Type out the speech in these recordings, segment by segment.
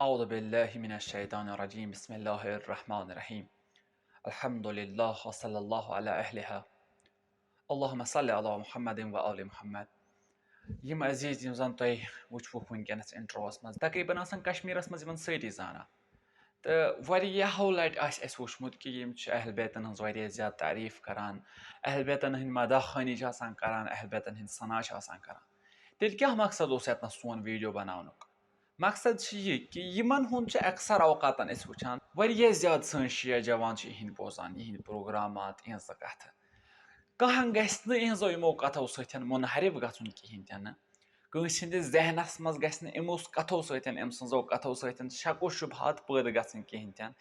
أعوذ بالله من الشيطان الرجيم بسم الله الرحمن الرحيم الحمد لله وصلى الله على أهلها اللهم صل على محمد وآل محمد يم عزيز يم زن تۄہہِ وٕچھوُکھ وٕنکٮ۪نَس اِنٹروَس منٛز تقریٖباً آسان کشمیٖرَس منٛز یِمن سٲری زانان تہٕ واریاہو لَٹہِ آسہِ اَسہِ وٕچھمُت کہِ یِم چھِ اہل بیتَن ہٕنٛز واریاہ زیادٕ تعریٖف کران اہل بیتَن ہٕنٛدۍ مداح خوٲنی چھِ آسان کران اہل بیتَن ہٕنٛدۍ ثنا چھِ آسان کران تیٚلہِ کیٛاہ مقصد اوس ییٚتنَس سون ویٖڈیو بناونُک مقصد چھِ یہِ کہِ یِمن ہُنٛد چھِ اکثر اوقاتن أسۍ وٕچھان واریاہ زیادٕ سٲنۍ شِیا جوان چھِ یِہِنٛدۍ بوزان یِہِنٛدۍ پروگرامات یِہنٛزٕ کتھٕ کانٛہہ گژھِ نہٕ یِہنٛزو یِمو کتھو سۭتۍ مُنحرف گژھُن کِہینۍ تہِ نہٕ کٲنٛسہِ ہٕنٛدِس ذہنس منٛز گژھِ نہٕ یِمو کتھو سۭتۍ أمۍ سٕنٛزو کتھو سۭتۍ شک و شُبہات پٲدٕ گژھٕنۍ کِہینۍ تہِ نہٕ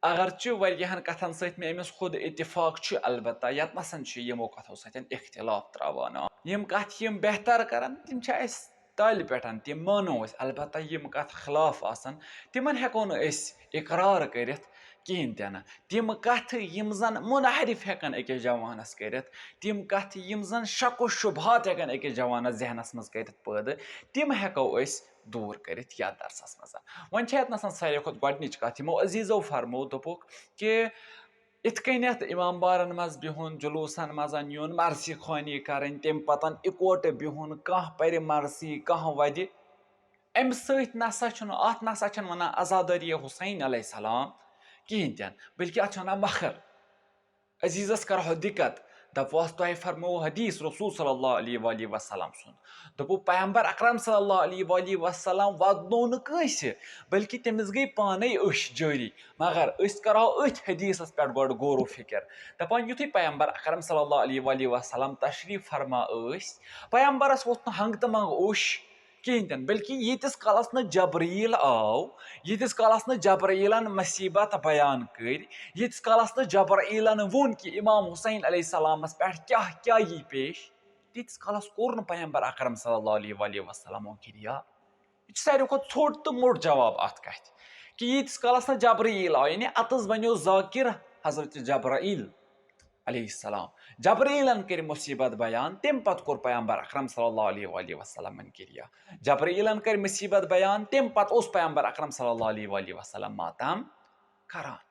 اگرچہِ واریاہن کتھن سۭتۍ مےٚ أمِس خود اتفاق چھُ البتہ ییٚتنس چھِ یِمو کتھو سۭتۍ اختلاف تراوان یِم کتھٕ یِم بہتر کران تِم چھِ اَسہِ تالہِ پٮ۪ٹھ تِم مانو أسۍ البتہ یِم کتھٕ خلاف آسان تِمن ہٮ۪کو نہٕ أسۍ اقرار کٔرِتھ کِہینۍ تہِ نہٕ تِم کتھٕ یِم زن مُنحرف ہٮ۪کن أکِس جوانس کٔرِتھ تِم کتھٕ یِم زن شک و شُبہات ہٮ۪کن أکِس جوانس ذہنس منٛز کٔرِتھ پٲدٕ تِم ہٮ۪کو أسۍ دوٗر کٔرِتھ یتھ درسس منٛز وۄنۍ چھِ ییٚتنس ساروی کھۄتہٕ گۄڈنِچ کتھ یِمو عزیٖزو فرمو دوٚپُکھ کہِ یِتھ کٔنٮ۪تھ اِمام بارن منٛز بِہُن جلوٗسن منٛز یُن مرثی خوٲنی کرٕنۍ تمہِ پتہٕ اِکوٹہٕ بِہُن کانٛہہ پرِ مرثی کانٛہہ وَدِ اَمہِ سۭتۍ نسا چھُنہٕ اتھ نسا چھِنہٕ ونان عزادٲریہِ حُسین علیہ السلام کِہینۍ تہِ نہٕ بلکہِ اتھ چھِ ونان مخر عزیٖزس کرہو دِقت دپوس تۄہہِ فرموو حدیٖث رسول صلی اللہ علیہ وآلہ وسلم سُنٛد دوٚپوٗ پیغمبر اکرم صلی اللہ علیہ وآلہ وسلم ودنوو نہٕ کٲنٛسہِ بلکہِ تٔمِس گٔے پانے أچھ جٲری مگر أسۍ کرہو أتھۍ حدیٖثس پٮ۪ٹھ گۄڈٕ غور و فِکر دپان یُتھُے پیغمبر اکرم صلی اللہ علیہ وآلہ وسلم تشریٖف فرما ٲسۍ پیغمبرس ووٚتھ نہٕ ہنٛگہٕ تہٕ منٛگہٕ اوٚش کِہینۍ تہِ نہٕ بلکہِ ییٖتِس کالس نہٕ جبریٖل آو ییٖتِس کالس نہٕ جبرعیٖلن مصیٖبت بیان کٔرۍ ییٖتِس کالس نہٕ جبرعیٖلن ووٚن کہِ اِمام حُسین علیہ السلامس پٮ۪ٹھ کیاہ کیاہ یی پیش تیٖتِس کالس کوٚر نہٕ پیغمبر اکرم صلی اللہ علیہ وآلہ وسلمو کِریا یہِ چھُ ساروی کھۄتہٕ ژھوٚٹ تہٕ موٚٹ جواب اتھ کتھِ کہِ ییٖتِس کالس نہٕ جبرعیٖل آو یعنی اتَس بنیو ذاکر حضرت جبرعیٖل علیہ السلام جبرعیٖلن کٔرۍ مُصیٖبت بیان تمہِ پتہٕ کوٚر پیغمبر اکرم صلی اللہ علیہ وآلہ وسلمن کِریا جبرعیٖلن کٔرۍ مُصیٖبت بیان تمہِ پتہٕ اوس پیغمبر اکرم صلی اللہ علیہ وآلہ وسلم ماتام کران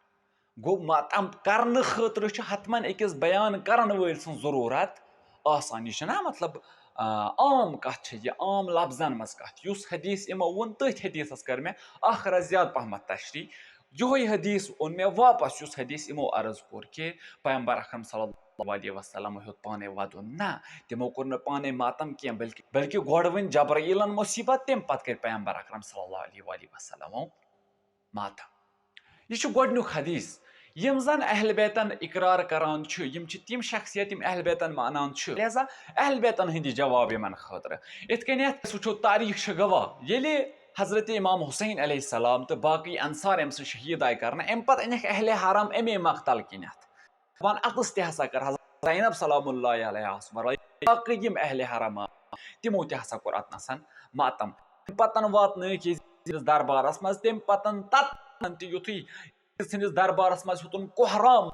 گوٚو ماتام کرنہٕ خٲطرٕ چھُ حتمن أکِس بیان کرن وٲلۍ سٕنٛز ضروٗرت آسان یہِ چھُنہ مطلب عام کتھ چھِ یہِ عام لفظن منٛز کتھ یُس حدیٖث یِمو ووٚن تٔتھۍ حدیٖثس کٔر مےٚ اکھ رَژھ زیادٕ پہمتھ تشریح یِہوے حدیٖث اوٚن مےٚ واپس یُس حدیٖث یِمو عرض کوٚر کہِ پیغمبر اکرم صلی اللہ علیہ وسلمو ہیوٚت پانے ودُن نہ تِمو کوٚر نہٕ پانے ماتم کینٛہہ بلکہِ گۄڈٕ ؤنۍ جبرعیٖلن مُصیٖبت تمہِ پتہٕ کٔرۍ پیغمبر اکرم صلی اللہ علیہ وآلہ وسلمو ماتم یہِ چھُ گۄڈنیُک حدیٖث یِم زن اہل بیتن اقرار کران چھِ یِم چھِ تِم شخصیت یِم اہل بیتن مانان چھِ لہذا اہل بیتن ہٕنٛدِ جواب یِمن خٲطرٕ یِتھ کٔنٮ۪تھ أسۍ وٕچھو تاریٖخ چھِ گواہ ییٚلہِ حضرت امام حُسین علیہ السلام تہٕ باقٕے انصار أمۍ سٕنٛدۍ شہیٖد آیہِ کرنہٕ اَمہِ پتہٕ أنِکھ اہلِ حرم اَمے مقتل کِنٮ۪تھ دپان اتَس تہِ ہسا کٔر حضرت زینب سلام اللہ علیہس ورٲے باقٕے یِم اہلِ حرم تِمو تہِ ہسا کوٚر اتنس ماتم تمہِ پتہٕ واتنٲیِکھ یزیٖدس دربارس منٛز تمہِ پتہٕ تتھ تہِ یُتھُے سٕنٛدِس دربارس منٛز ہیوٚتُن کوہرام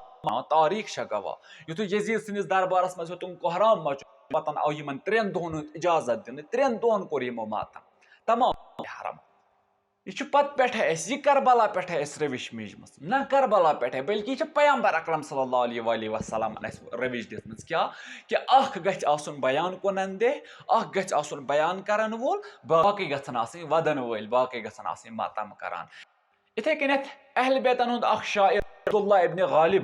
تاریٖخ چھےٚ گواہ یُتھُے یزیٖد سٕنٛدِس دربارس منٛز ہیوٚتُن کوہرام مچُن پتہٕ آو یِمن 3 دۄہن ہُنٛد اِجازت دِنہٕ 3 دۄہن کوٚر یِمو ماتم تمام حرم یہِ چھُ پتہٕ پٮ۪ٹھے اَسہِ یہِ کربلا پٮ۪ٹھے اَسہِ رٔوِش میٖجمٕژ نہ کربلا پٮ۪ٹھے بلکہِ یہِ چھِ پیغمبر اکرم صلی اللہ علیہ وآلہ وسلمن اَسہِ رٔوِش دِژمٕژ کیٛاہ کہِ اکھ گژھِ آسُن بیان کُنن دہ اکھ گژھِ آسُن بیان کرن وول باقٕے گژھن آسٕنۍ ودن وٲلۍ باقٕے گژھن آسٕنۍ ماتم کران یِتھے کٔنٮ۪تھ اہل بیتن ہُنٛد اکھ شاعر Abdullah ibn Ghalib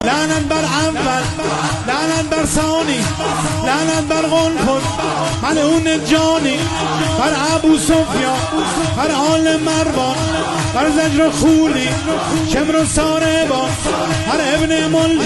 لعنة بر اول لعنة بر ثانی لعنة بر غلفل ملعون جانی بر ابو سفیان بر آل مروان بر زجر خولی شمر و ساربان بر ابن ملجم